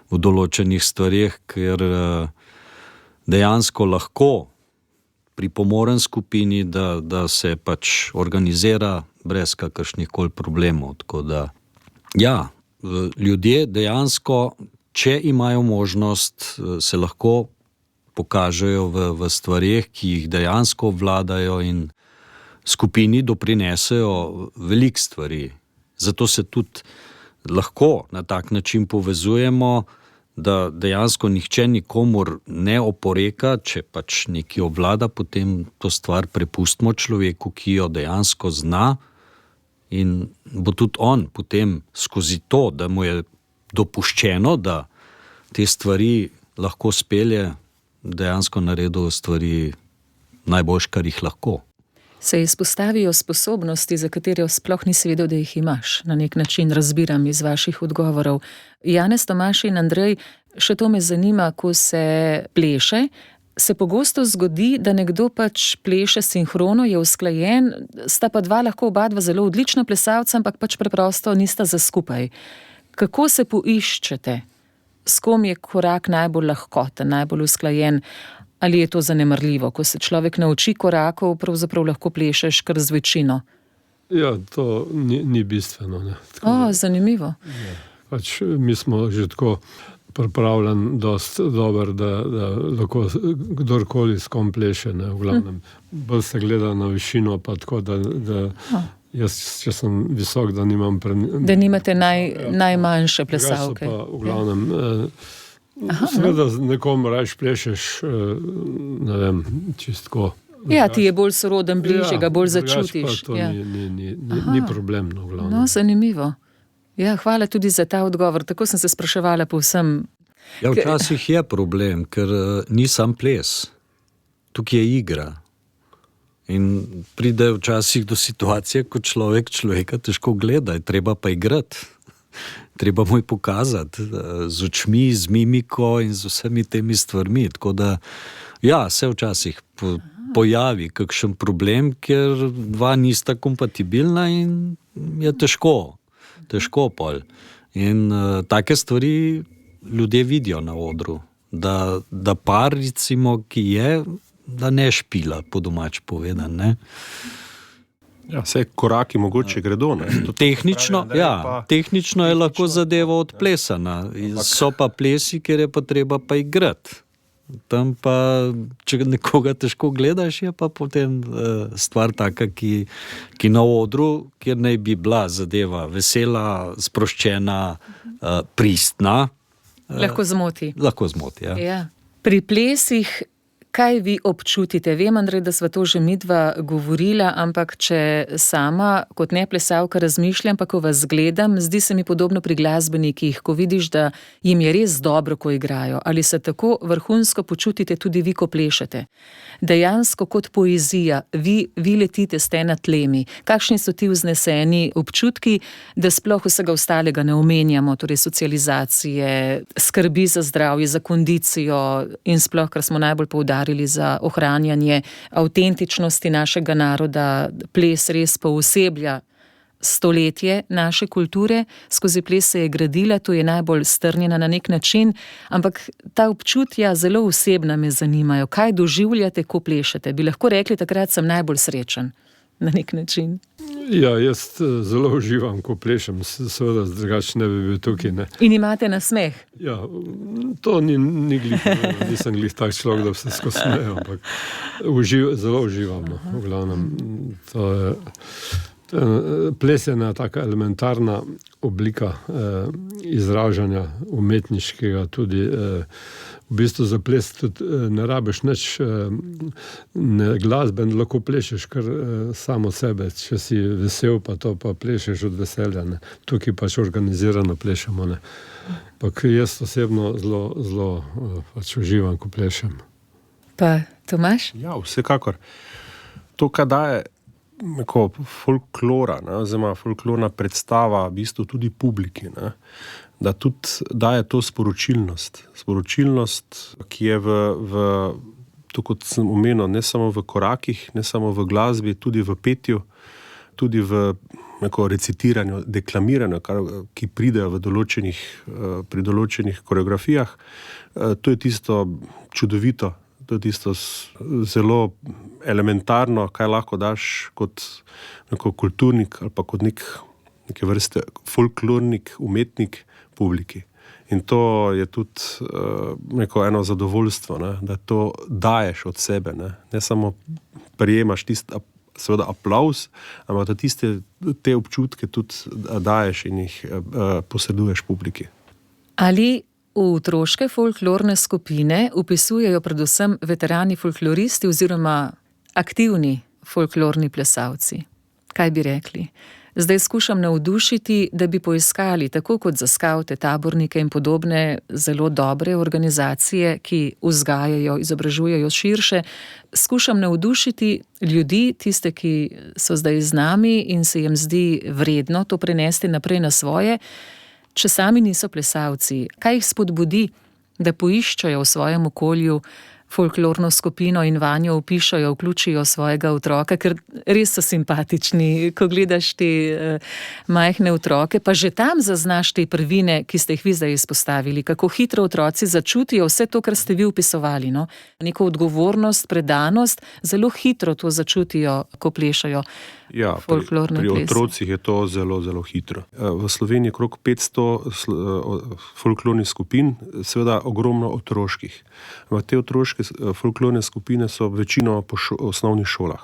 v določenih stvarih, ker dejansko lahko pripomorem skupini, da se pač organizira brez kakršnih koli problemov. Tako da, ja, ljudje dejansko, če imajo možnost, se lahko pokažejo v stvarih, ki jih dejansko vladajo in skupini doprinesejo veliko stvari. Zato se tudi lahko na tak način povezujemo, da dejansko nihče nikomur ne oporeka, če pač nekaj obvlada, potem to stvar prepustimo človeku, ki jo dejansko zna in bo tudi on potem skozi to, da mu je dopuščeno, da te stvari lahko spelje, dejansko naredil stvari najboljš, kar jih lahko. Se izpostavijo sposobnosti, za katere sploh nisi vedel, da jih imaš. Na nek način razbiram iz vaših odgovorov. Janez, Tomaž in Andrej, še to me zanima, ko se pleše, se pogosto zgodi, da nekdo pač pleše sinhrono, je usklajen, sta pa lahko oba zelo odlična plesalca, ampak pač preprosto nista za skupaj. Kako se poiščete? S kom je korak najbolj lahkoten, najbolj usklajen? Ali je to zanemarljivo? Ko se človek nauči korakov, pravzaprav lahko plešeš kar z večino. Ja, to ni bistveno. Ne. Tako, zanimivo. Pač mi smo že tako pripravljeni dost dober, da lahko kdorkoli s kom pleše, ne, v glavnem. Bolj se gleda na višino, pa tako, da jaz, če sem visok, da nimam Da nimate najmanjše plesalke. Pa v glavnem, seveda z nekom rajš plešeš, ne vem, čistko. Ja, ti je bolj soroden, bližje ga bolj začutiš. To ni problem, no, v glavnem. No, zanimivo. Ja, hvala tudi za ta odgovor. Tako sem se spraševala povsem. Ja, včasih je problem, ker ni sam ples. Tukaj je igra. In pride včasih do situacije, ko človeka težko gleda, je treba pa igrati. Treba mu pokazati z očmi, z mimiko in z vsemi temi stvarmi. Tako da, ja, se včasih pojavi kakšen problem, ker dva nista kompatibilna in je težko pol. In take stvari ljudje vidijo na odru, da par, recimo, ki je, da ne špila, po domač povedan, ne. Ja, vse koraki mogoče gredo, ne. Tehnično je lahko zadeva odplesana. So pa plesi, kjer je pa treba pa igrati. Tam pa, če nekoga težko gledaš, je pa potem stvar taka, ki na odru, kjer naj bi bila zadeva vesela, sproščena, pristna. Lahko zmoti. Ja. Ja. Pri plesih, kaj vi občutite? Vem, Andrej, da sva to že midva govorila, ampak če sama kot ne plesalka razmišljam, pa ko vas gledam, zdi se mi podobno pri glasbenikih, ko vidiš, da jim je res dobro, ko igrajo. Ali se tako vrhunsko počutite tudi vi, ko plešete? Dejansko kot poezija, vi letite, ste na tlemi. Kakšni so ti vzneseni občutki, da sploh vsega ostalega ne omenjamo, torej socializacije, skrbi za zdravje, za kondicijo in sploh, kar smo najbolj poudarili, za ohranjanje avtentičnosti našega naroda. Ples res pooseblja stoletje naše kulture, skozi ples se je gradila, to je najbolj strnjena na nek način, ampak ta občutja zelo osebna me zanimajo. Kaj doživljate, ko plešete? Bi lahko rekli, takrat sem najbolj srečen na nek način. Ja, jaz zelo uživam, ko plešem, seveda drugače ne bi bil tukaj, ne. In imate nasmeh? Ja, to ni glih, nisem glih tak človek, da bi se skozi smejal, ampak zelo uživam, no, v glavnem. Ples je ena taka elementarna oblika izražanja umetniškega, tudi v bistvu za ples tudi ne rabiš nič glasben, lahko plešeš kar samo sebe, če si vesel, pa to pa plešeš od veselja, ne. Tukaj pač organizirano plešemo, ne. Ampak jaz osebno zelo pač uživam, ko plešem. Pa Tomaž? Ja, vsekakor. To, kaj daje neko folklora, ne, oziroma folklorna predstava v bistvu tudi publiki, ne, da tudi daje to sporočilnost, ki je to, kot sem omenil, ne samo v korakih, ne samo v glasbi, tudi v petju, tudi v neko recitiranju, deklamiranju, ki pridejo pri določenih koreografijah. To je tisto čudovito, to je tisto zelo elementarno, kaj lahko daš kot neko kulturnik ali pa kot neke vrste folklornik, umetnik publiki. In to je tudi neko eno zadovoljstvo, ne, da to daješ od sebe, ne samo prijemaš tisti seveda aplavz, ampak da te občutke tudi daješ in jih posreduješ publiki. Ali v otroške folklorne skupine vpisujejo predvsem veterani folkloristi oziroma aktivni folklorni plesalci? Kaj bi rekli? Zdaj skušam navdušiti, da bi poiskali, tako kot za skavte, tabornike in podobne zelo dobre organizacije, ki vzgajajo, izobražujejo širše, skušam navdušiti ljudi, tiste, ki so zdaj z nami in se jim zdi vredno to prenesti naprej na svoje, če sami niso plesalci. Kaj jih spodbudi, da poiščajo v svojem okolju folklorno skupino in vanjo vpišajo, vključijo svojega otroka, ker res so simpatični, ko gledaš te majhne otroke, pa že tam zaznaš te prvine, ki ste jih vi zdaj izpostavili, kako hitro otroci začutijo vse to, kar ste vi opisovali, no? Neko odgovornost, predanost, zelo hitro to začutijo, ko plešajo. Ja, pri otrocih je to zelo, zelo hitro. V Sloveniji je okrog 500 folklornih skupin, seveda ogromno otroških. Te otroške folklorne skupine so večinoma po osnovnih šolah.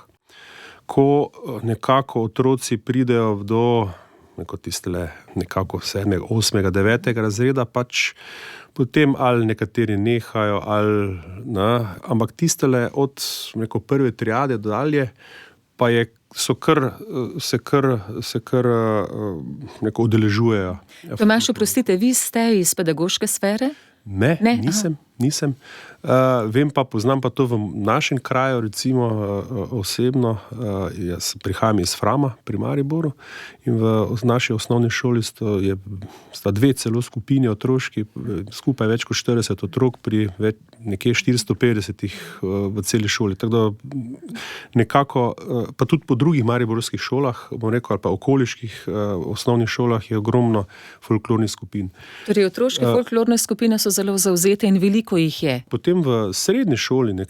Ko nekako otroci pridejo do nekako 7., 8., 9. razreda, pač potem ali nekateri nehajo, ampak tistele od prve triade dalje, pa se kar udeležujejo. Tomaž, oprostite, vi ste iz pedagoške sfere? Ne, nisem. Vem pa, poznam pa to v našem kraju, recimo osebno. Jaz prihajam iz Frama pri Mariboru in v naši osnovni šoli sta dve celo skupini otroški, skupaj več kot 40 otrok pri nekje 450 v celi šoli. Tako da nekako, pa tudi po drugih mariborskih šolah, bom rekel, ali pa okoliških osnovnih šolah je ogromno folklornih skupin. Torej, otroške folklorne skupine so zelo zavzete in veliko jih je. Potem v srednji šoli, ali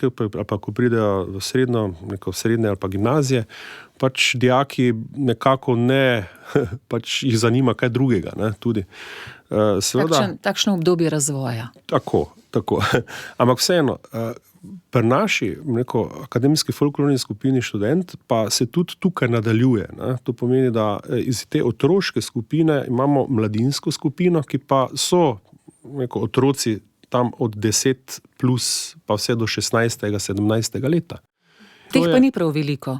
pa ko pridejo v srednje ali pa gimnazije, pač dijaki nekako pač jih zanima kaj drugega, tudi. Takšno obdobje razvoja. Tako. Ampak vseeno, pri naši akademski folklorni skupini Študent pa se tudi tukaj nadaljuje. To pomeni, da iz te otroške skupine imamo mladinsko skupino, ki pa so otroci tam od 10 plus pa vse do 16. 17. leta. Teh pa ni prav veliko.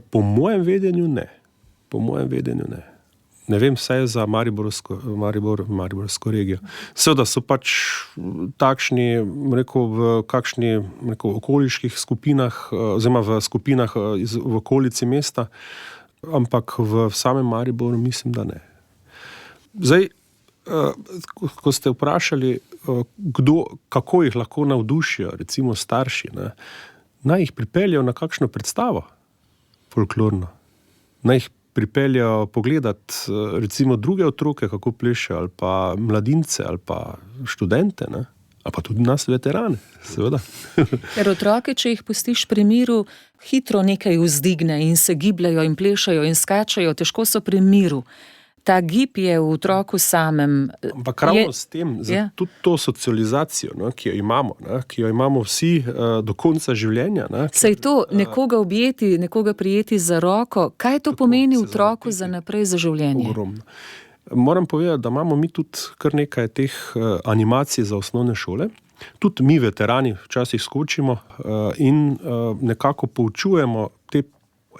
Po mojem vedenju ne. Ne vem, vse za mariborsko regijo. Seveda so pač takšni, v kakšni okoliških skupinah, oziroma v skupinah v okolici mesta, ampak v samem Mariboru mislim, da ne. Zdaj, ko ste vprašali, kako jih lahko navdušijo, recimo starši, naj jih pripeljejo na kakšno predstavo folklorno. Naj jih pripeljejo pogledati recimo druge otroke, kako plešejo, ali pa mladince, ali pa študente, ali pa tudi nas veterane, seveda. Ker otroke, če jih pustiš pri miru, hitro nekaj vzdigne in se gibljajo in plešajo in skačajo, težko so pri miru. Ta gib je v otroku samem. Ampak ravno s tem, tudi to socializacijo, ki jo imamo vsi do konca življenja. Saj to, nekoga objeti, nekoga prijeti za roko, kaj to pomeni otroku za naprej, za življenje? Ogromno. Moram povedati, da imamo mi tudi kar nekaj teh animacij za osnovne šole. Tudi mi, veterani, včasih skočimo in nekako poučujemo te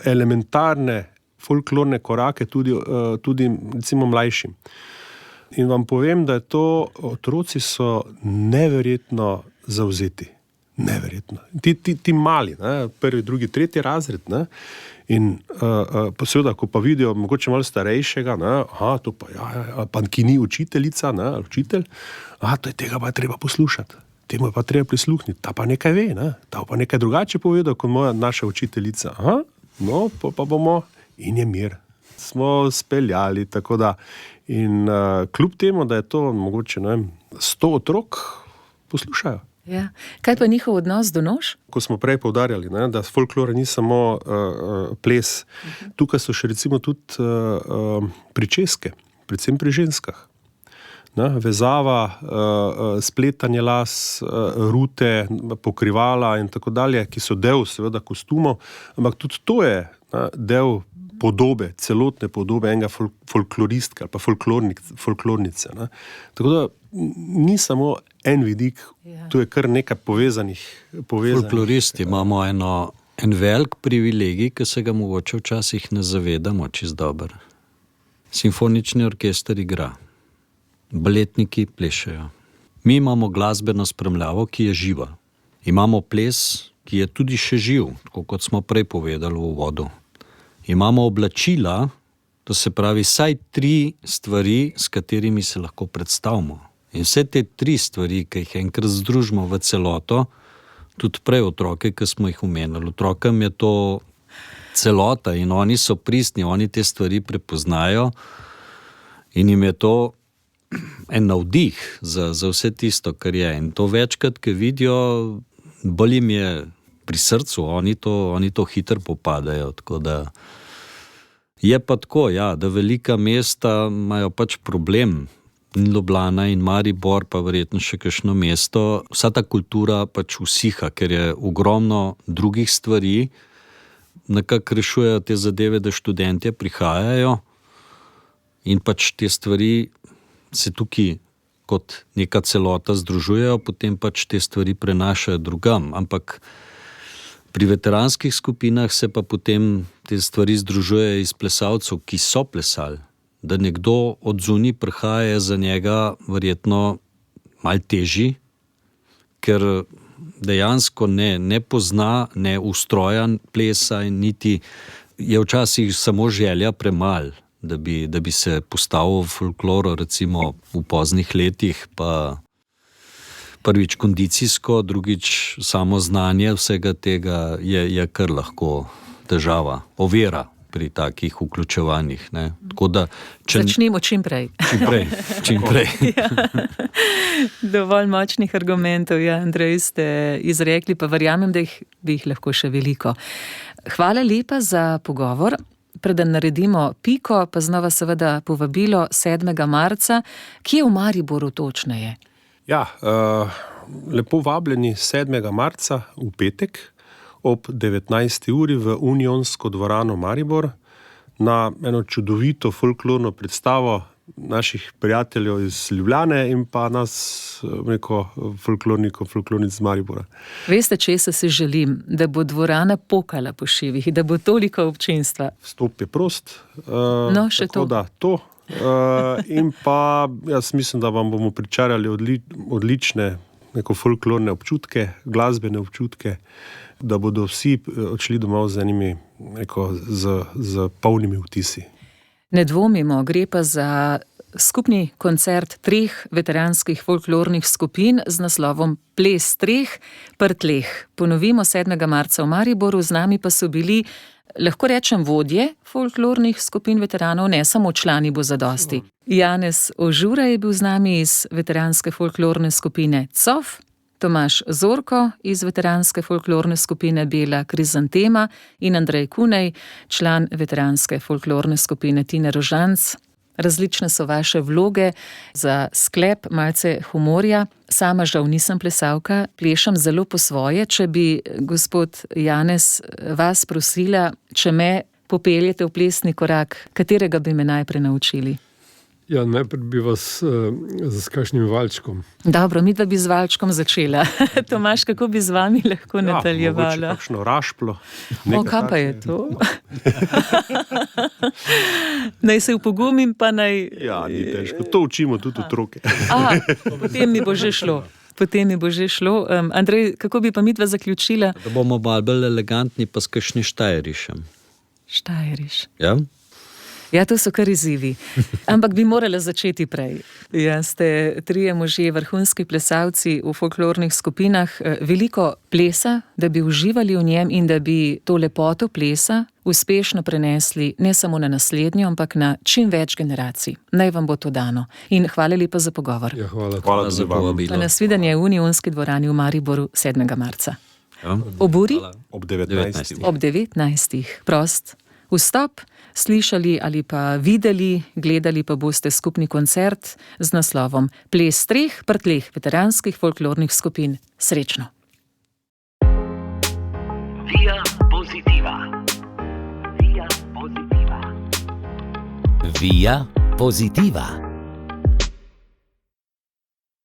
elementarne folklorne korake tudi recimo mlajšim. In vam povem, da otroci so neverjetno zavzeti. Neverjetno. Ti mali, prvi, drugi, tretji razred, in seveda, ko pa vidijo mogoče malo starejšega, to pa ki ni učiteljica, učitelj, tega pa je treba poslušati. Temu je pa treba prisluhniti. Ta pa nekaj ve, ta pa nekaj drugače povedal kot naša učiteljica. Pa bomo. In je mir. Smo speljali, tako da. In kljub temu, da je to mogoče 100 otrok, poslušajo. Ja. Kaj pa njihov odnos do nož? Ko smo prej poudarjali, da folklor ni samo ples. Tukaj so še recimo tudi pričeske, predvsem pri ženskah. Vezava, spletanje las, rute, pokrivala in tako dalje, ki so del seveda kostumov, ampak tudi to je del podobe, celotne podobe enega folkloristka ali pa folklornice. Tako da ni samo en vidik, tu je kar nekaj povezanih. Folkloristi imamo en velik privilegij, ki se ga mogoče včasih ne zavedamo čisto dobro. Simfonični orkester igra, baletniki plešejo. Mi imamo glasbeno spremljavo, ki je živa. Imamo ples, ki je tudi še živ, tako kot smo prej povedali v uvodu. Imamo oblačila, to se pravi vsaj 3 stvari, s katerimi se lahko predstavimo. In vse te 3 stvari, ki jih enkrat združimo v celoto, tudi prej otroke, ki smo jih omenili. Otrokom je to celota in oni so pristni, oni te stvari prepoznajo in jim je to en navdih za vse tisto, kar je. In to večkrat, ki vidijo, bolj jim je pri srcu, oni to hitro popadajo. Tako da je pa tako, ja, da velika mesta imajo pač problem. Ljubljana in Maribor, pa verjetno še kakšno mesto, vsa ta kultura pač usiha, ker je ogromno drugih stvari, nekako rešujejo te zadeve, da študentje prihajajo in pač te stvari se tukaj kot neka celota združujejo, potem pač te stvari prenašajo drugam, ampak pri veteranskih skupinah se pa potem te stvari združujejo iz plesalcev, ki so plesali. Da nekdo od zunaj prihaja, za njega verjetno malo težji, ker dejansko ne pozna, ne ustroja plesa in niti je včasih samo želja premal, da bi se postavil v folkloro, recimo v poznih letih, pa prvič kondicijsko, drugič samo znanje vsega tega je kar lahko težava, ovira pri takih vključevanjih. Ne. Tako da, začnimo čim prej. Čim prej. Ja. Dovolj močnih argumentov, ja, Andrej, ste izrekli, pa verjamem, da bi jih lahko še veliko. Hvala lepa za pogovor. Preden naredimo piko, pa znova seveda povabilo 7. marca, ki je v Mariboru točneje. Ja, lepo vabljeni 7. marca v petek ob 19. uri v Unionsko dvorano Maribor na eno čudovito folklorno predstavo naših prijateljev iz Ljubljane in pa nas, folklornic z Maribora. Veste, česa si želim? Da bo dvorana pokala po šivih, da bo toliko občinstva. Vstop je prost. No, še tako to. Da, to. In pa jaz mislim, da vam bomo pričarali odlične folklorne občutke, glasbene občutke, da bodo vsi odšli domov z enimi z polnimi vtisi. Ne dvomimo, gre pa za skupni koncert 3 veteranskih folklornih skupin z naslovom Ples 3 pri tleh. Ponovimo 7. marca v Mariboru, z nami pa so bili, lahko rečem, vodje folklornih skupin veteranov, ne samo člani bo zadosti. Janez Ožura je bil z nami iz veteranske folklorne skupine COF, Tomaž Zorko iz veteranske folklorne skupine Bela krizantema in Andrej Kunej, član veteranske folklorne skupine Tine Rožanc. Različne so vaše vloge, za sklep malce humorja. Sama žal nisem plesalka, plešem zelo po svoje. Če bi, gospod Janez, vas prosila, če me popeljete v plesni korak, katerega bi me najprej naučili? Ja, najprej bi vas s kakšnim valčkom. Dobro, midva bi z valčkom začela. Tomaž, kako bi z vami lahko nadaljevala? Mogoče kakšno rašplo. Kaj pa je to? Naj se upogumim, pa naj... Ja, ni težko. To učimo tudi otroke. Potem mi bo že šlo. Andrej, kako bi pa midva zaključila? Da bomo malo bolj elegantni, pa s kakšnim štajerišem. Štajeriš. Ja? Ja, to so kar izzivi. Ampak bi morala začeti prej. Ja, ste 3 možje, vrhunski plesalci v folklornih skupinah, veliko plesa, da bi uživali v njem in da bi to lepoto plesa uspešno prenesli ne samo na naslednjo, ampak na čim več generacij. Naj vam bo to dano. In hvala lepa za pogovor. Ja, Hvala za povabilo. Na nasvidenje v Unionski dvorani v Mariboru 7. marca. Ja? Ob uri? Ob 19. Ob 19. Prost vstop. Slišali ali pa videli, gledali pa boste skupni koncert z naslovom Ples 3 pri tleh veteranskih folklornih skupin. Srečno! Via Positiva. Via Positiva. Via Positiva.